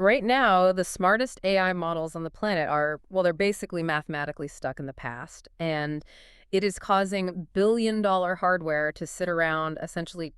Right now, the smartest AI models on the planet are, well, they're basically mathematically stuck in the past, and it is causing billion-dollar hardware to sit around essentially,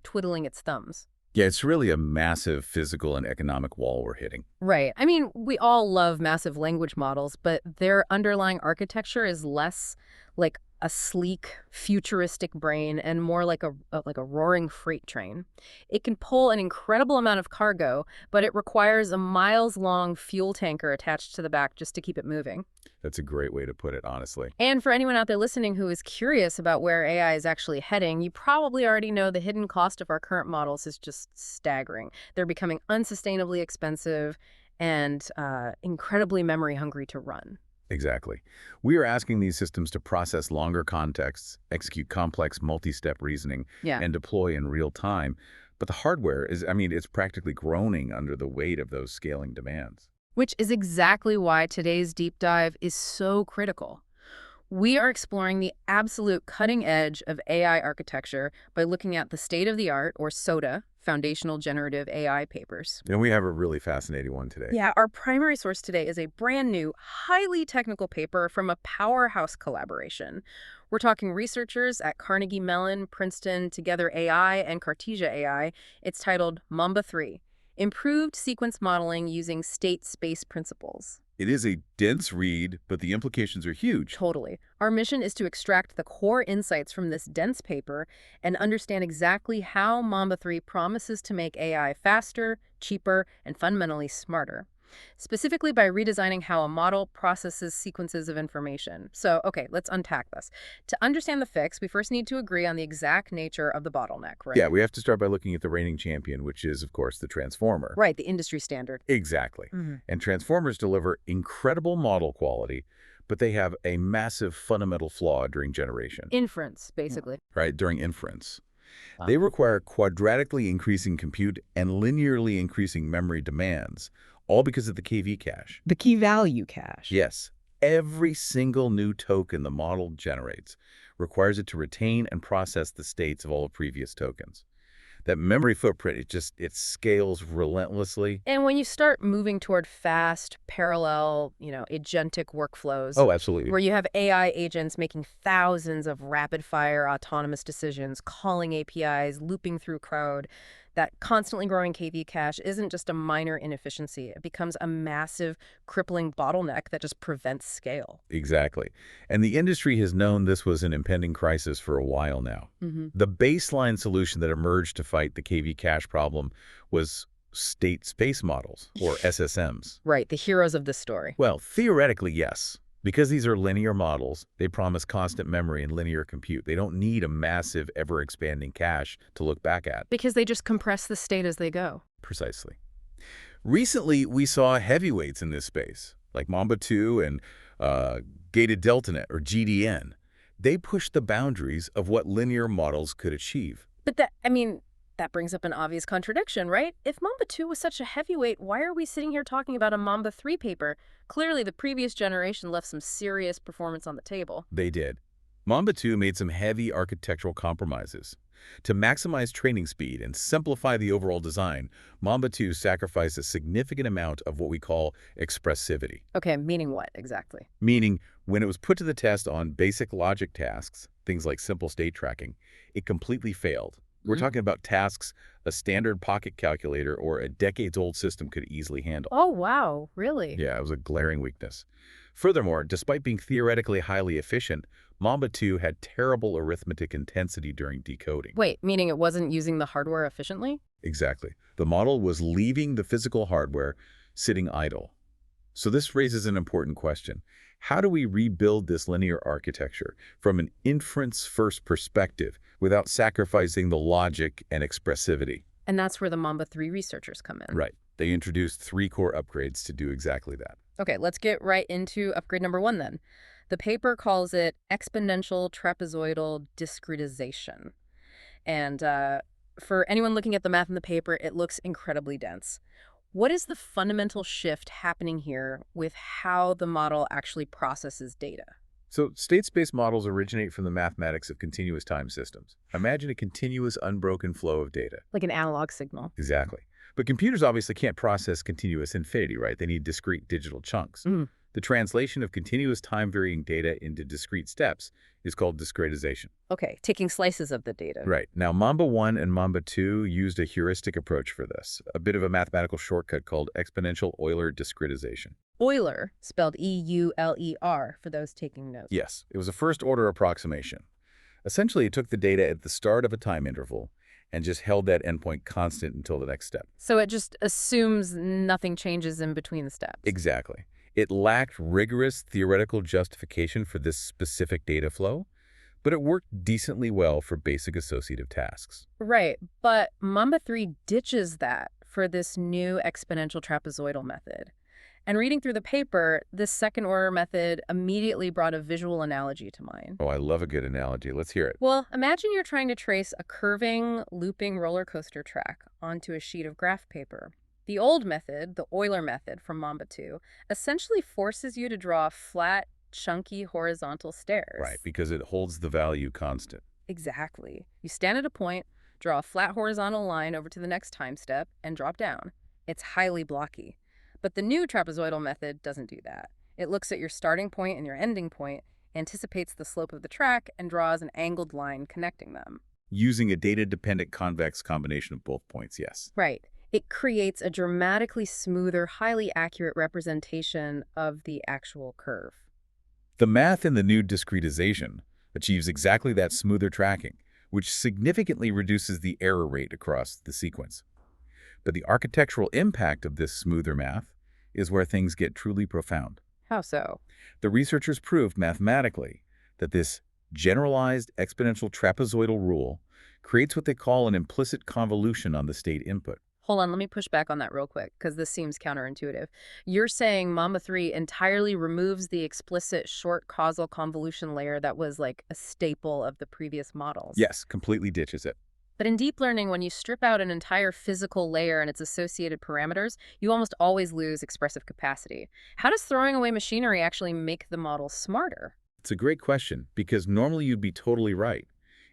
twiddling its thumbs. Yeah, it's really a massive physical and economic wall we're hitting. Right. I mean, we all love massive language models, but their underlying architecture is less like a sleek, futuristic brain and more like a roaring freight train. It can pull an incredible amount of cargo, but it requires a miles-long fuel tanker attached to the back just to keep it moving. That's a great way to put it, honestly. And for anyone out there listening who is curious about where AI is actually heading, you probably already know the hidden cost of our current models is just staggering. They're becoming unsustainably expensive and incredibly memory hungry to run. Exactly. We are asking these systems to process longer contexts, execute complex multi-step reasoning, Yeah. and deploy in real time. But the hardware is, it's practically groaning under the weight of those scaling demands. Which is exactly why today's deep dive is so critical. We are exploring the absolute cutting edge of AI architecture by looking at the state-of-the-art, or SOTA, Foundational Generative AI papers. And we have a really fascinating one today. Yeah, our primary source today is a brand new, highly technical paper from a powerhouse collaboration. We're talking researchers at Carnegie Mellon, Princeton, Together AI, and Cartesia AI. It's titled Mamba-3, Improved Sequence Modeling Using State-Space Principles. It is a dense read, but the implications are huge. Totally. Our mission is to extract the core insights from this dense paper and understand exactly how Mamba-3 promises to make AI faster, cheaper, and fundamentally smarter, specifically by redesigning how a model processes sequences of information. So, okay, let's unpack this. To understand the fix, we first need to agree on the exact nature of the bottleneck, right? Yeah, we have to start by looking at the reigning champion, which is, of course, the transformer. Right, the industry standard. Exactly. And transformers deliver incredible model quality, but they have a massive fundamental flaw during generation, Inference, basically. right, during inference. They require quadratically increasing compute and linearly increasing memory demands, all because of the KV cache. The key value cache. Yes, every single new token the model generates requires it to retain and process the states of all the previous tokens. That memory footprint, it scales relentlessly. And when you start moving toward fast, parallel, agentic workflows, Oh, absolutely. where you have AI agents making thousands of rapid-fire autonomous decisions, calling APIs, looping through code, that constantly growing KV cache isn't just a minor inefficiency. It becomes a massive, crippling bottleneck that just prevents scale. Exactly. And the industry has known this was an impending crisis for a while now. The baseline solution that emerged to fight the KV cache problem was state space models, or SSMs. Right, the heroes of this story. Well, theoretically, yes. Because these are linear models, they promise constant memory and linear compute. They don't need a massive, ever-expanding cache to look back at. Because they just compress the state as they go. Precisely. Recently, we saw heavyweights in this space, like Mamba-2 and gated delta-net, or GDN. They pushed the boundaries of what linear models could achieve. But that brings up an obvious contradiction, right? If Mamba-2 was such a heavyweight, why are we sitting here talking about a Mamba-3 paper? Clearly, the previous generation left some serious performance on the table. They did. Mamba-2 made some heavy architectural compromises. To maximize training speed and simplify the overall design, Mamba-2 sacrificed a significant amount of what we call expressivity. Okay, meaning what exactly? Meaning, when it was put to the test on basic logic tasks, things like simple state tracking, it completely failed. We're talking about tasks a standard pocket calculator or a decades-old system could easily handle. Oh, wow, really? Yeah, it was a glaring weakness. Furthermore, despite being theoretically highly efficient, Mamba-2 had terrible arithmetic intensity during decoding. Wait, meaning it wasn't using the hardware efficiently? Exactly. The model was leaving the physical hardware sitting idle. So this raises an important question. How do we rebuild this linear architecture from an inference-first perspective without sacrificing the logic and expressivity? And that's where the Mamba-3 researchers come in. Right. They introduced 3 core upgrades to do exactly that. Okay, let's get right into upgrade number 1 then. The paper calls it Exponential-Trapezoidal Discretization. And for anyone looking at the math in the paper, it looks incredibly dense. What is the fundamental shift happening here with how the model actually processes data? So state-space models originate from the mathematics of continuous time systems. Imagine a continuous, unbroken flow of data. Like an analog signal. Exactly. But computers obviously can't process continuous infinity, right? They need discrete digital chunks. Mm. The translation of continuous time-varying data into discrete steps is called discretization. Okay, taking slices of the data. Right. Now, Mamba-1 and Mamba-2 used a heuristic approach for this, a bit of a mathematical shortcut called exponential-Euler discretization. Euler, spelled E-U-L-E-R, for those taking notes. Yes, it was a first-order approximation. Essentially, it took the data at the start of a time interval and just held that endpoint constant until the next step. So it just assumes nothing changes in between the steps. Exactly. It lacked rigorous theoretical justification for this specific data flow, but it worked decently well for basic associative tasks. Right, but Mamba-3 ditches that for this new exponential trapezoidal method. And reading through the paper, this second-order method immediately brought a visual analogy to mind. Oh, I love a good analogy. Let's hear it. Well, imagine you're trying to trace a curving, looping roller coaster track onto a sheet of graph paper. The old method, the Euler method from Mamba-2, essentially forces you to draw flat, chunky horizontal stairs. Right, because it holds the value constant. Exactly. You stand at a point, draw a flat horizontal line over to the next time step, and drop down. It's highly blocky. But the new trapezoidal method doesn't do that. It looks at your starting point and your ending point, anticipates the slope of the track, and draws an angled line connecting them. Using a data-dependent convex combination of both points, yes. Right. It creates a dramatically smoother, highly accurate representation of the actual curve. The math in the new discretization achieves exactly that smoother tracking, which significantly reduces the error rate across the sequence. But the architectural impact of this smoother math is where things get truly profound. How so? The researchers proved mathematically that this generalized exponential trapezoidal rule creates what they call an implicit convolution on the state input. Hold on, let me push back on that real quick, because this seems counterintuitive. You're saying Mamba-3 entirely removes the explicit short causal convolution layer that was like a staple of the previous models. Yes, completely ditches it. But in deep learning, when you strip out an entire physical layer and its associated parameters, you almost always lose expressive capacity. How does throwing away machinery actually make the model smarter? It's a great question, because normally you'd be totally right.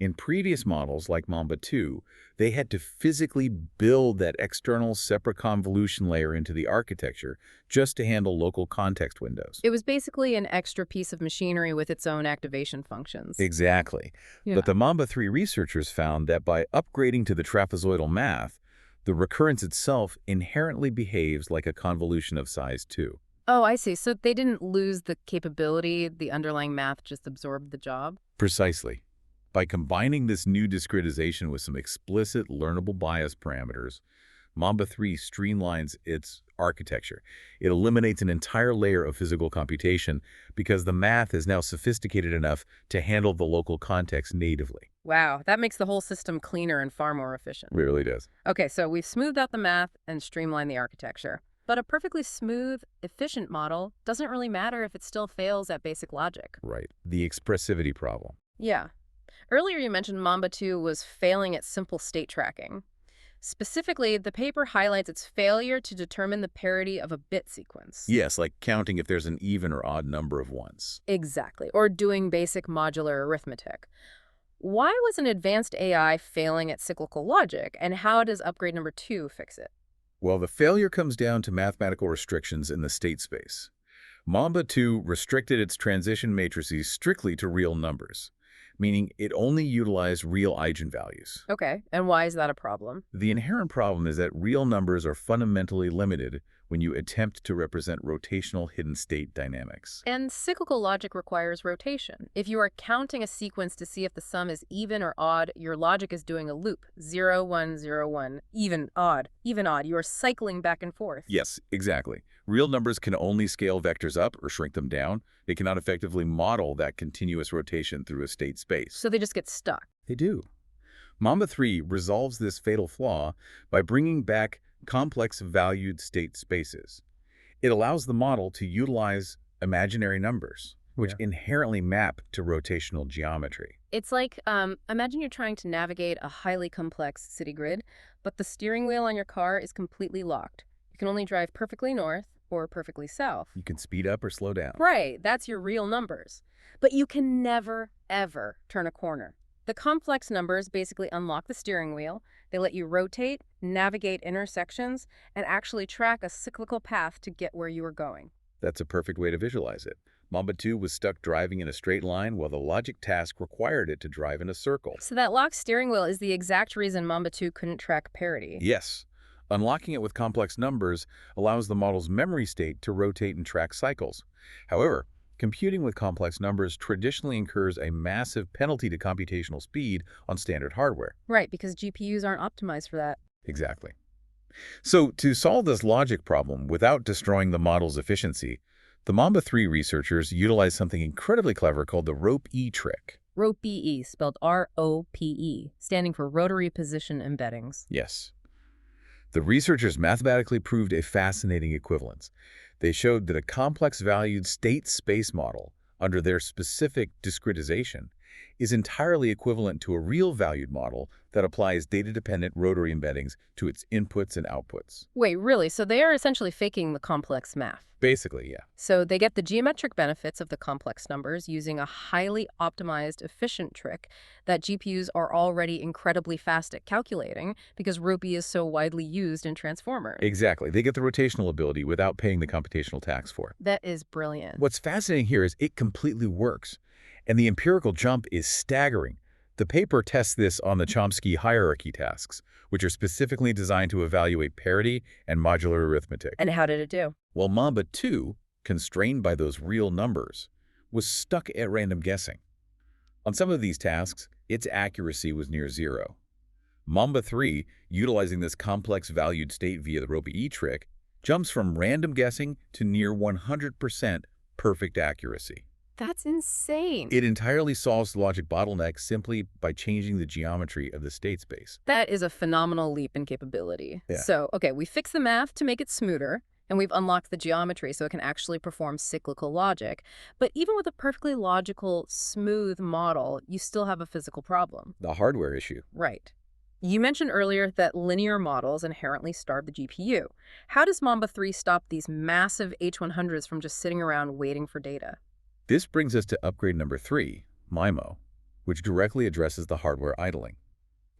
In previous models, like Mamba-2, they had to physically build that external separate convolution layer into the architecture just to handle local context windows. It was basically an extra piece of machinery with its own activation functions. Exactly. Yeah. But the Mamba-3 researchers found that by upgrading to the trapezoidal math, the recurrence itself inherently behaves like a convolution of size 2. Oh, I see. So they didn't lose the capability, the underlying math just absorbed the job? Precisely. By combining this new discretization with some explicit learnable bias parameters, Mamba-3 streamlines its architecture. It eliminates an entire layer of physical computation because the math is now sophisticated enough to handle the local context natively. Wow, that makes the whole system cleaner and far more efficient. It really does. Okay, so we've smoothed out the math and streamlined the architecture. But a perfectly smooth, efficient model doesn't really matter if it still fails at basic logic. Right. The expressivity problem. Yeah. Earlier you mentioned Mamba-2 was failing at simple state tracking. Specifically, the paper highlights its failure to determine the parity of a bit sequence. Yes, like counting if there's an even or odd number of ones. Exactly, or doing basic modular arithmetic. Why was an advanced AI failing at cyclical logic, and how does upgrade number 2 fix it? Well, the failure comes down to mathematical restrictions in the state space. Mamba-2 restricted its transition matrices strictly to real numbers, meaning it only utilized real eigenvalues. Okay, and why is that a problem? The inherent problem is that real numbers are fundamentally limited when you attempt to represent rotational hidden state dynamics. And cyclical logic requires rotation. If you are counting a sequence to see if the sum is even or odd, your logic is doing a loop. 0, 1, 0, 1, even, odd, even, odd. You are cycling back and forth. Yes, exactly. Real numbers can only scale vectors up or shrink them down. They cannot effectively model that continuous rotation through a state space. So they just get stuck. They do. Mamba-3 resolves this fatal flaw by bringing back complex valued state spaces. It allows the model to utilize imaginary numbers, which inherently map to rotational geometry. It's like, imagine you're trying to navigate a highly complex city grid, but the steering wheel on your car is completely locked. You can only drive perfectly north or perfectly south. You can speed up or slow down. Right, that's your real numbers. But you can never, ever turn a corner. The complex numbers basically unlock the steering wheel. They let you rotate, navigate intersections, and actually track a cyclical path to get where you were going. That's a perfect way to visualize it. Mamba-2 was stuck driving in a straight line while the logic task required it to drive in a circle. So that locked steering wheel is the exact reason Mamba-2 couldn't track parity. Yes, unlocking it with complex numbers allows the model's memory state to rotate and track cycles. However, computing with complex numbers traditionally incurs a massive penalty to computational speed on standard hardware. Right, because GPUs aren't optimized for that. Exactly. So, to solve this logic problem without destroying the model's efficiency, the Mamba-3 researchers utilized something incredibly clever called the rope-E trick. ROPE, spelled R-O-P-E, standing for rotary position embeddings. Yes. The researchers mathematically proved a fascinating equivalence. They showed that a complex-valued state space model, under their specific discretization, is entirely equivalent to a real-valued model that applies data-dependent rotary embeddings to its inputs and outputs. Wait, really? So they are essentially faking the complex math. Basically, yeah. So they get the geometric benefits of the complex numbers using a highly optimized, efficient trick that GPUs are already incredibly fast at calculating because ROPE is so widely used in transformers. Exactly. They get the rotational ability without paying the computational tax for it. That is brilliant. What's fascinating here is it completely works, and the empirical jump is staggering. The paper tests this on the Chomsky hierarchy tasks, which are specifically designed to evaluate parity and modular arithmetic. And how did it do? Well, Mamba-2, constrained by those real numbers, was stuck at random guessing. On some of these tasks, its accuracy was near zero. Mamba-3, utilizing this complex valued state via the ROPE trick, jumps from random guessing to near 100% perfect accuracy. That's insane. It entirely solves the logic bottleneck simply by changing the geometry of the state space. That is a phenomenal leap in capability. Yeah. So, okay, we fixed the math to make it smoother, and we've unlocked the geometry so it can actually perform cyclical logic. But even with a perfectly logical, smooth model, you still have a physical problem. The hardware issue. Right. You mentioned earlier that linear models inherently starve the GPU. How does Mamba-3 stop these massive H100s from just sitting around waiting for data? This brings us to upgrade number 3, MIMO, which directly addresses the hardware idling.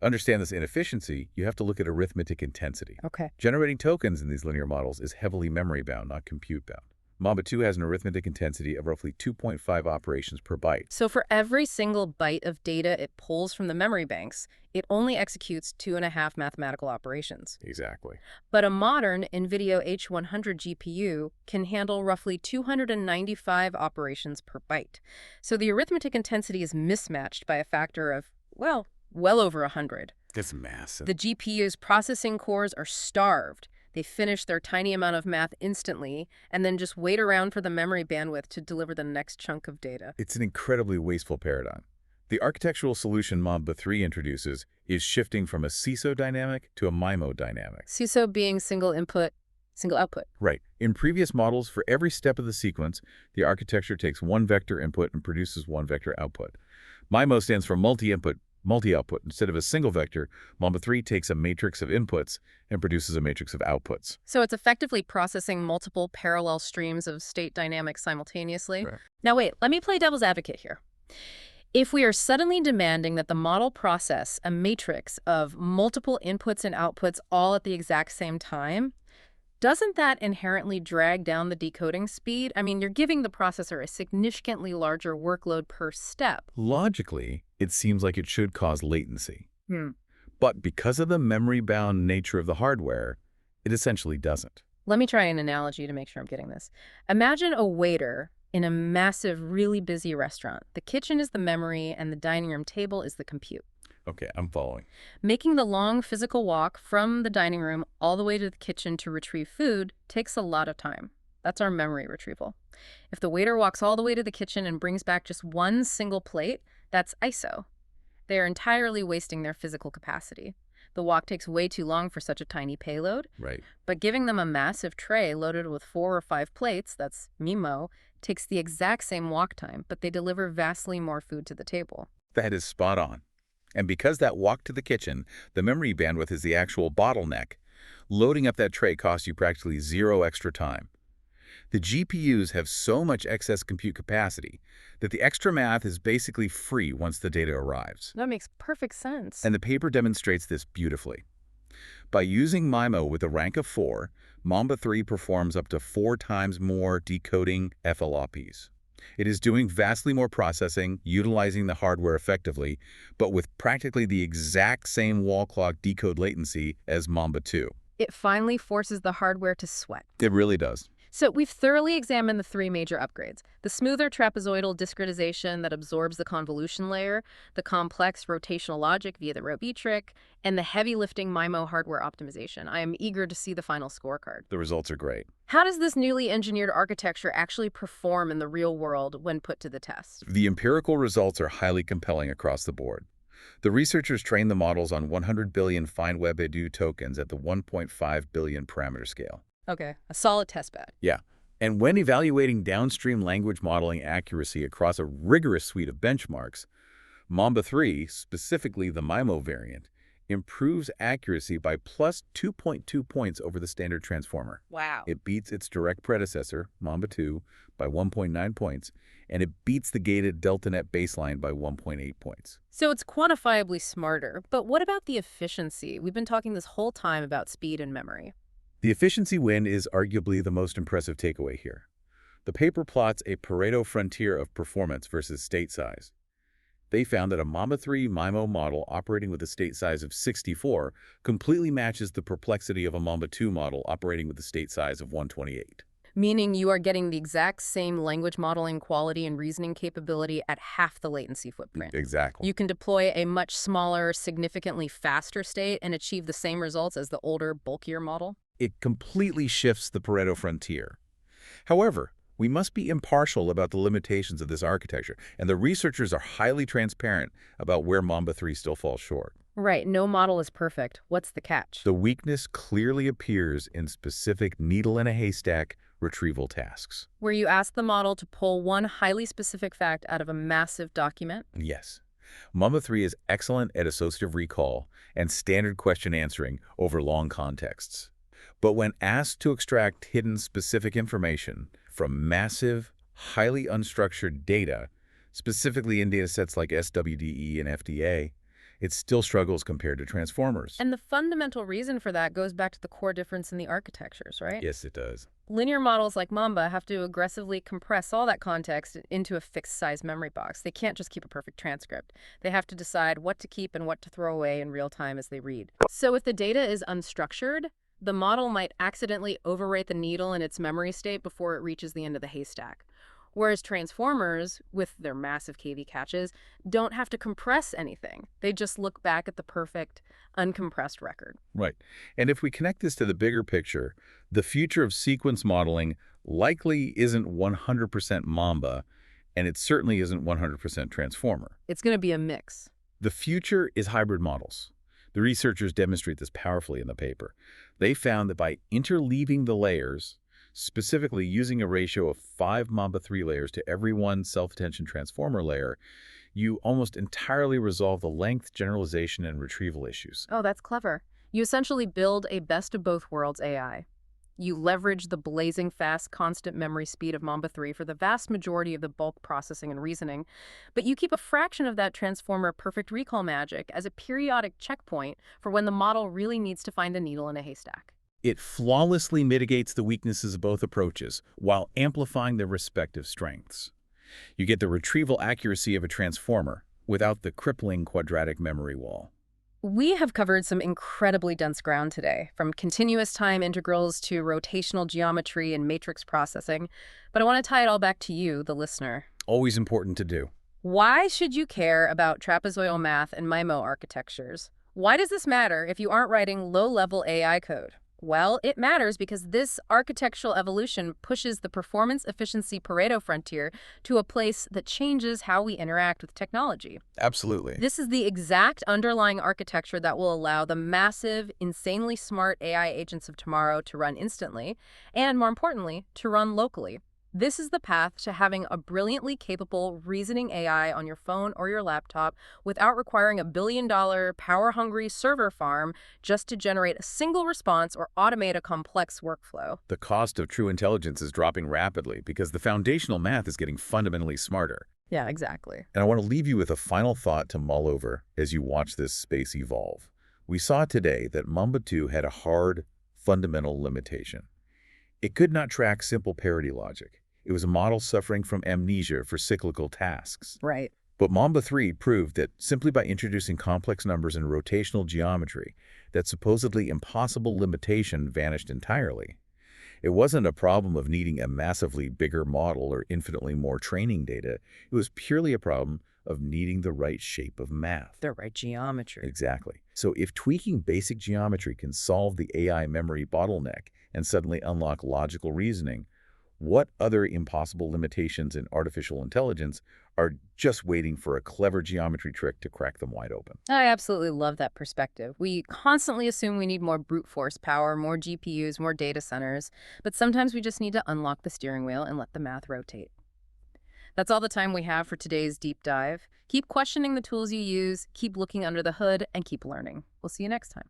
To understand this inefficiency, you have to look at arithmetic intensity. Okay. Generating tokens in these linear models is heavily memory-bound, not compute-bound. Mamba-2 has an arithmetic intensity of roughly 2.5 operations per byte. So for every single byte of data it pulls from the memory banks, it only executes 2.5 mathematical operations. Exactly. But a modern NVIDIA H100 GPU can handle roughly 295 operations per byte. So the arithmetic intensity is mismatched by a factor of, well over 100. That's massive. The GPU's processing cores are starved. They finish their tiny amount of math instantly and then just wait around for the memory bandwidth to deliver the next chunk of data. It's an incredibly wasteful paradigm. The architectural solution Mamba-3 introduces is shifting from a CISO dynamic to a MIMO dynamic. CISO being single input, single output. Right. In previous models, for every step of the sequence, the architecture takes one vector input and produces one vector output. MIMO stands for multi-input, multi-output. Instead of a single vector, Mamba-3 takes a matrix of inputs and produces a matrix of outputs. So it's effectively processing multiple parallel streams of state dynamics simultaneously. Correct. Now wait, let me play devil's advocate here. If we are suddenly demanding that the model process a matrix of multiple inputs and outputs all at the exact same time, doesn't that inherently drag down the decoding speed? I mean, you're giving the processor a significantly larger workload per step. Logically, it seems like it should cause latency. But because of the memory-bound nature of the hardware, it essentially doesn't. Let me try an analogy to make sure I'm getting this. Imagine a waiter in a massive, really busy restaurant. The kitchen is the memory and the dining room table is the compute. Okay, I'm following. Making the long physical walk from the dining room all the way to the kitchen to retrieve food takes a lot of time. That's our memory retrieval. If the waiter walks all the way to the kitchen and brings back just one single plate, that's ISO. They are entirely wasting their physical capacity. The walk takes way too long for such a tiny payload. Right. But giving them a massive tray loaded with 4 or 5 plates, that's MIMO, takes the exact same walk time, but they deliver vastly more food to the table. That is spot on. And because that walk to the kitchen, the memory bandwidth is the actual bottleneck, loading up that tray costs you practically zero extra time. The GPUs have so much excess compute capacity that the extra math is basically free once the data arrives. That makes perfect sense. And the paper demonstrates this beautifully. By using MIMO with a rank of 4, Mamba-3 performs up to 4 times more decoding FLOPs. It is doing vastly more processing, utilizing the hardware effectively, but with practically the exact same wall clock decode latency as Mamba-2. It finally forces the hardware to sweat. It really does. So we've thoroughly examined the three major upgrades: the smoother trapezoidal discretization that absorbs the convolution layer, the complex rotational logic via the rot trick, and the heavy-lifting MIMO hardware optimization. I am eager to see the final scorecard. The results are great. How does this newly engineered architecture actually perform in the real world when put to the test? The empirical results are highly compelling across the board. The researchers trained the models on 100 billion fine web edu tokens at the 1.5 billion parameter scale. Okay, a solid test bed. Yeah. And when evaluating downstream language modeling accuracy across a rigorous suite of benchmarks, Mamba-3, specifically the MIMO variant, improves accuracy by plus 2.2 points over the standard transformer. Wow. It beats its direct predecessor, Mamba-2, by 1.9 points, and it beats the gated DeltaNet baseline by 1.8 points. So it's quantifiably smarter, but what about the efficiency? We've been talking this whole time about speed and memory. The efficiency win is arguably the most impressive takeaway here. The paper plots a Pareto frontier of performance versus state size. They found that a Mamba-3 MIMO model operating with a state size of 64 completely matches the perplexity of a Mamba-2 model operating with a state size of 128. Meaning you are getting the exact same language modeling quality and reasoning capability at half the latency footprint. Exactly. You can deploy a much smaller, significantly faster state and achieve the same results as the older, bulkier model. It completely shifts the Pareto frontier. However, we must be impartial about the limitations of this architecture, and the researchers are highly transparent about where Mamba-3 still falls short. Right, no model is perfect. What's the catch? The weakness clearly appears in specific needle-in-a-haystack retrieval tasks. Where you ask the model to pull one highly specific fact out of a massive document? Yes. Mamba-3 is excellent at associative recall and standard question answering over long contexts. But when asked to extract hidden specific information from massive, highly unstructured data, specifically in datasets like SWDE and FDA, it still struggles compared to transformers. And the fundamental reason for that goes back to the core difference in the architectures, right? Yes, it does. Linear models like Mamba have to aggressively compress all that context into a fixed-size memory box. They can't just keep a perfect transcript. They have to decide what to keep and what to throw away in real time as they read. So if the data is unstructured, the model might accidentally overwrite the needle in its memory state before it reaches the end of the haystack. Whereas transformers, with their massive KV caches, don't have to compress anything. They just look back at the perfect, uncompressed record. Right. And if we connect this to the bigger picture, the future of sequence modeling likely isn't 100% Mamba, and it certainly isn't 100% transformer. It's going to be a mix. The future is hybrid models. The researchers demonstrate this powerfully in the paper. They found that by interleaving the layers, specifically using a ratio of 5 Mamba-3 layers to every one self-attention transformer layer, you almost entirely resolve the length, generalization, and retrieval issues. Oh, that's clever. You essentially build a best of both worlds AI. You leverage the blazing fast, constant memory speed of Mamba-3 for the vast majority of the bulk processing and reasoning, but you keep a fraction of that transformer perfect recall magic as a periodic checkpoint for when the model really needs to find a needle in a haystack. It flawlessly mitigates the weaknesses of both approaches while amplifying their respective strengths. You get the retrieval accuracy of a transformer without the crippling quadratic memory wall. We have covered some incredibly dense ground today, from continuous time integrals to rotational geometry and matrix processing, but I want to tie it all back to you, the listener. Always important to do. Why should you care about trapezoidal math and MIMO architectures? Why does this matter if you aren't writing low-level AI code? Well, it matters because this architectural evolution pushes the performance efficiency Pareto frontier to a place that changes how we interact with technology. Absolutely. This is the exact underlying architecture that will allow the massive, insanely smart AI agents of tomorrow to run instantly, and more importantly, to run locally. This is the path to having a brilliantly capable reasoning AI on your phone or your laptop without requiring a billion-dollar, power-hungry server farm just to generate a single response or automate a complex workflow. The cost of true intelligence is dropping rapidly because the foundational math is getting fundamentally smarter. Yeah, exactly. And I want to leave you with a final thought to mull over as you watch this space evolve. We saw today that Mamba-2 had a hard, fundamental limitation. It could not track simple parity logic. It was a model suffering from amnesia for cyclical tasks. Right. But Mamba-3 proved that simply by introducing complex numbers and rotational geometry, that supposedly impossible limitation vanished entirely. It wasn't a problem of needing a massively bigger model or infinitely more training data. It was purely a problem of needing the right shape of math. The right geometry. Exactly. So if tweaking basic geometry can solve the AI memory bottleneck and suddenly unlock logical reasoning, what other impossible limitations in artificial intelligence are just waiting for a clever geometry trick to crack them wide open? I absolutely love that perspective. We constantly assume we need more brute force power, more GPUs, more data centers, but sometimes we just need to unlock the steering wheel and let the math rotate. That's all the time we have for today's deep dive. Keep questioning the tools you use, keep looking under the hood, and keep learning. We'll see you next time.